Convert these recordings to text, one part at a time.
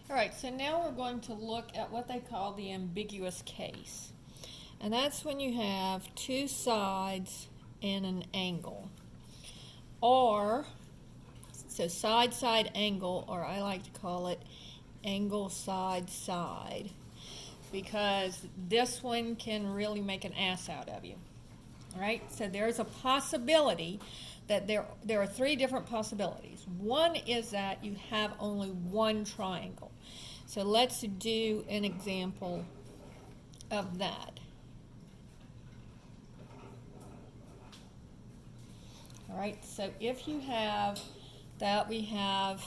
All right, so now we're going to look at what they call the ambiguous case. And that's when you have two sides and an angle. Or, so side, side, angle, or I like to call it angle, side, side. Because this one can really make an ass out of you. All right, so there's a possibility that there are three different possibilities. One is that you have only one triangle. So let's do an example of that. All right, so if you have that, we have,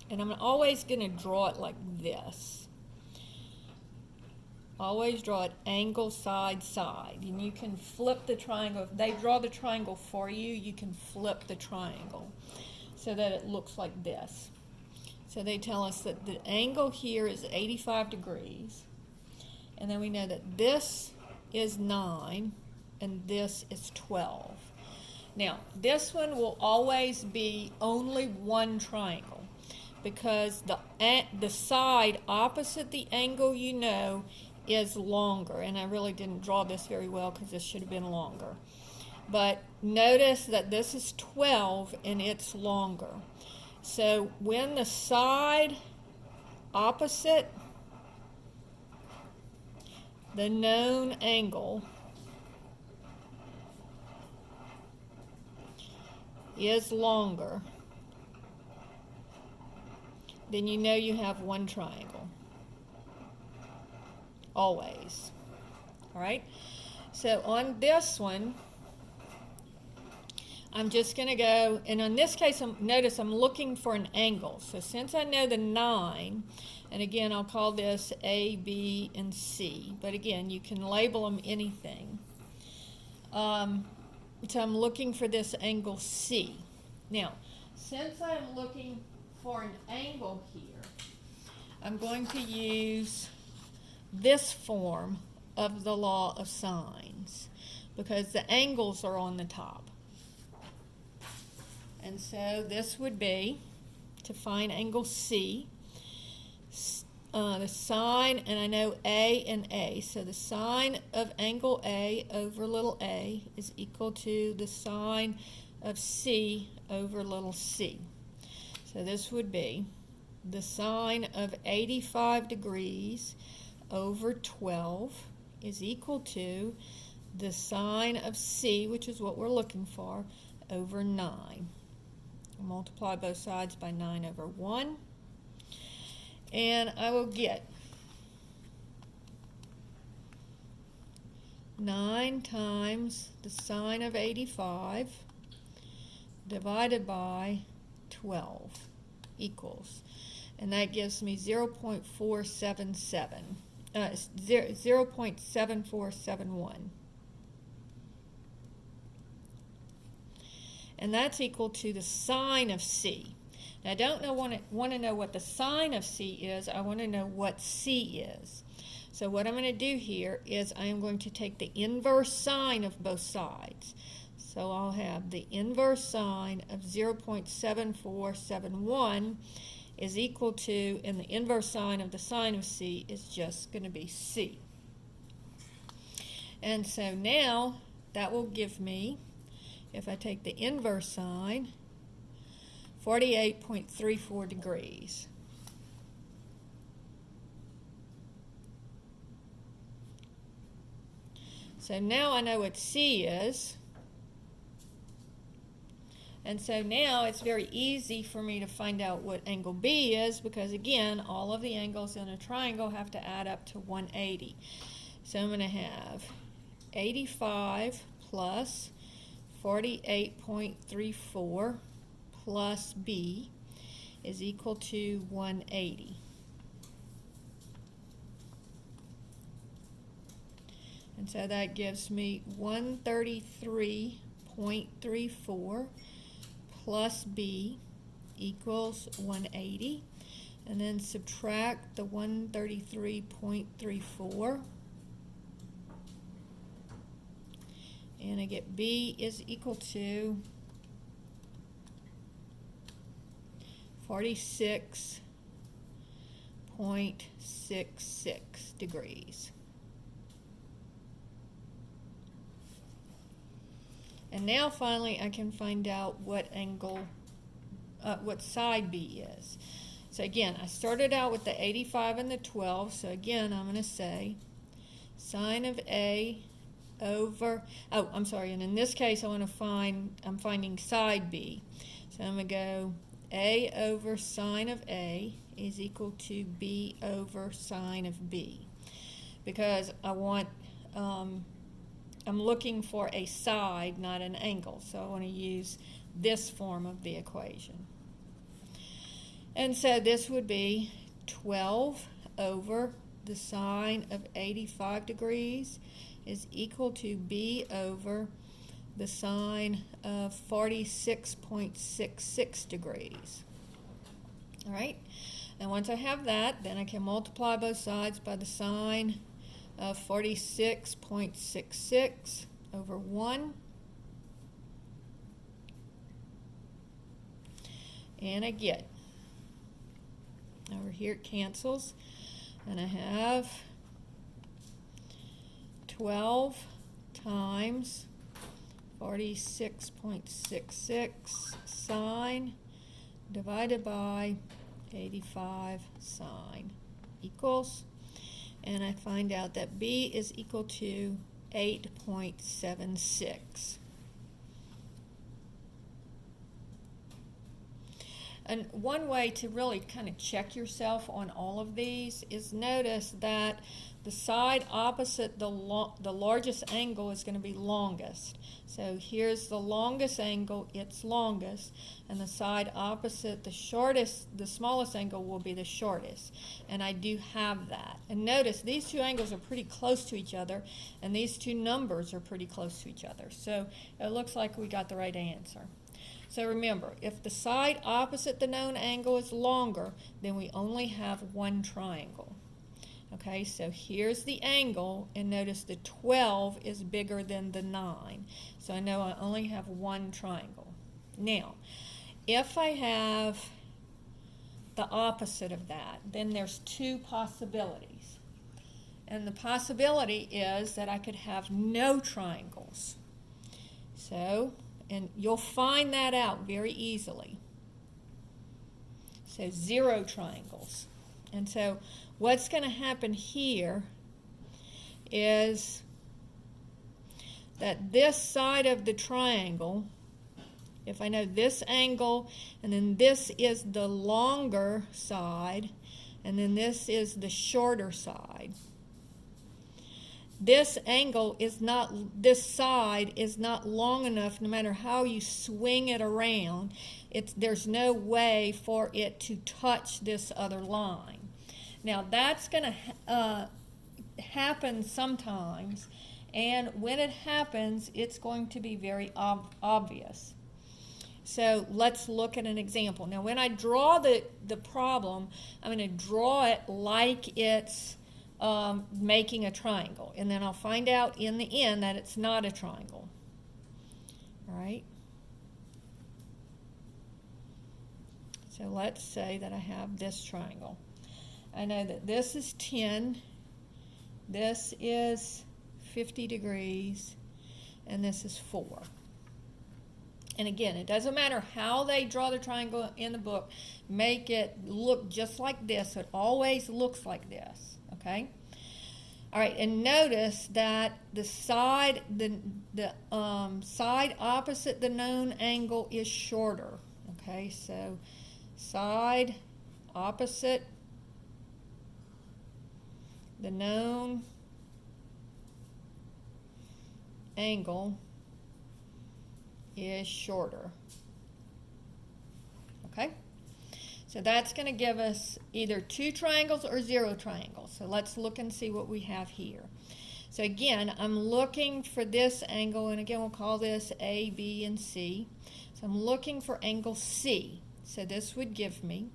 and I'm always going to draw it like this. Always draw it angle, side, side. And you can flip the triangle. If they draw the triangle for you, you can flip the triangle so that it looks like this. So they tell us that the angle here is 85 degrees. And then we know that this is 9 and this is 12. Now, this one will always be only one triangle because the side opposite the angle is longer. And I really didn't draw this very well because this should have been longer. But notice that this is 12 and it's longer. So when the side opposite the known angle is longer, then you know you have one triangle. Always. All right? So on this one, I'm just going to go, and in this case, notice I'm looking for an angle. So since I know the 9, and again, I'll call this A, B, and C. But again, you can label them anything. So I'm looking for this angle C. Now, since I'm looking for an angle here, I'm going to use this form of the law of sines because the angles are on the top. And so this would be, to find angle C, the sine, and I know A and A. So the sine of angle A over little a is equal to the sine of C over little c. So this would be the sine of 85 degrees over 12 is equal to the sine of C, which is what we're looking for, over 9. Multiply both sides by 9 over 1. And I will get 9 times the sine of 85 divided by 12 equals, and that gives me 0.7471. And that's equal to the sine of C. Now, I don't want to know what the sine of C is. I want to know what C is. So what I'm going to do here is I am going to take the inverse sine of both sides. So I'll have the inverse sine of 0.7471 is equal to, and the inverse sine of the sine of C is just going to be C. And so now that will give me, if I take the inverse sine, 48.34 degrees. So now I know what C is. And so now it's very easy for me to find out what angle B is because, again, all of the angles in a triangle have to add up to 180. So I'm going to have 85 plus 48.34 plus B is equal to 180. And so that gives me 133.34 plus B equals 180. And then subtract the 133.34. And I get B is equal to 46 8.66 degrees. And now finally I can find out what side B is. So again, I started out with the 85 and the 12, so again I'm going to say sine of A over, and in this case I'm finding side B. So I'm going to go A over sine of A is equal to B over sine of B. Because I'm looking for a side, not an angle. So I want to use this form of the equation. And so this would be 12 over the sine of 85 degrees is equal to B over the sine of 46.66 degrees. All right, and once I have that, then I can multiply both sides by the sine of 46.66 over 1. And I get, over here it cancels, and I have 12 times 46.66 sine divided by 85 sine equals, and I find out that B is equal to 8.76. And one way to really kind of check yourself on all of these is notice that the side opposite the largest angle is going to be longest. So here's the longest angle, it's longest, and the side opposite the smallest angle will be the shortest. And I do have that. And notice these two angles are pretty close to each other, and these two numbers are pretty close to each other. So it looks like we got the right answer. So remember, if the side opposite the known angle is longer, then we only have one triangle. Okay, so here's the angle, and notice the 12 is bigger than the 9. So I know I only have one triangle. Now, if I have the opposite of that, then there's two possibilities. And the possibility is that I could have no triangles. So, and you'll find that out very easily. So 0 triangles. And so what's going to happen here is that this side of the triangle, if I know this angle, and then this is the longer side, and then this is the shorter side, this angle is not, this side is not long enough, no matter how you swing it around, there's no way for it to touch this other line. Now that's going to happen sometimes, and when it happens, it's going to be very obvious. So let's look at an example. Now when I draw the problem, I'm going to draw it like it's making a triangle, and then I'll find out in the end that it's not a triangle. All right. So let's say that I have this triangle. I know that this is 10, this is 50 degrees, and this is 4. And again, it doesn't matter how they draw the triangle in the book, make it look just like this. It always looks like this. Okay. All right, and notice that the side side opposite the known angle is shorter. Okay, so side opposite the known angle is shorter. Okay? So that's going to give us either 2 triangles or 0 triangles. So let's look and see what we have here. So again, I'm looking for this angle, and again we'll call this A, B, and C. So I'm looking for angle C. So this would give me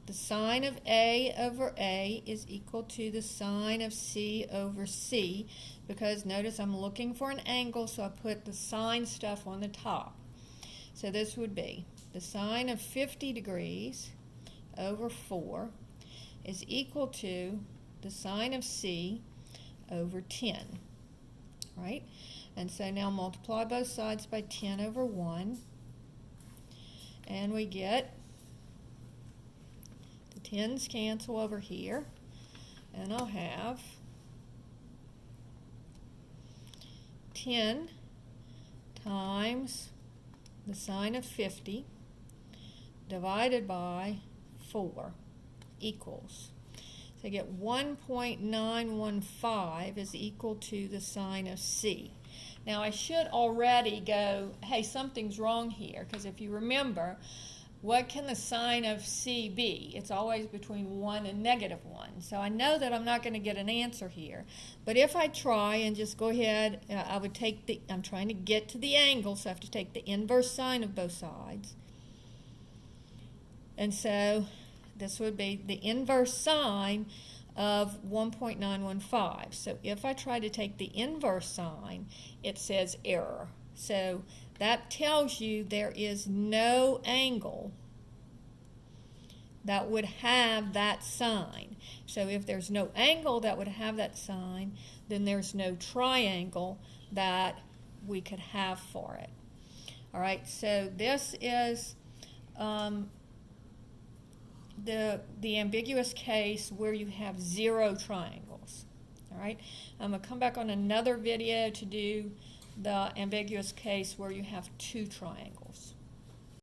the sine of A over A is equal to the sine of C over C, because notice I'm looking for an angle, so I put the sine stuff on the top. So this would be the sine of 50 degrees over 4. is equal to the sine of C over 10, right? And so now multiply both sides by 10 over 1, and we get the 10's cancel over here, and I'll have 10 times the sine of 50 divided by 4 equals. So I get 1.915 is equal to the sine of C. Now I should already go, hey, something's wrong here, because if you remember, what can the sine of C be? It's always between 1 and -1. So I know that I'm not going to get an answer here. But if I try and just go ahead, I would take I'm trying to get to the angle, so I have to take the inverse sine of both sides. And so this would be the inverse sine of 1.915. So if I try to take the inverse sine, it says error. So that tells you there is no angle that would have that sign. So if there's no angle that would have that sign, then there's no triangle that we could have for it. All right, so this is the ambiguous case where you have 0 triangles. All right, I'm going to come back on another video to do the ambiguous case where you have 2 triangles.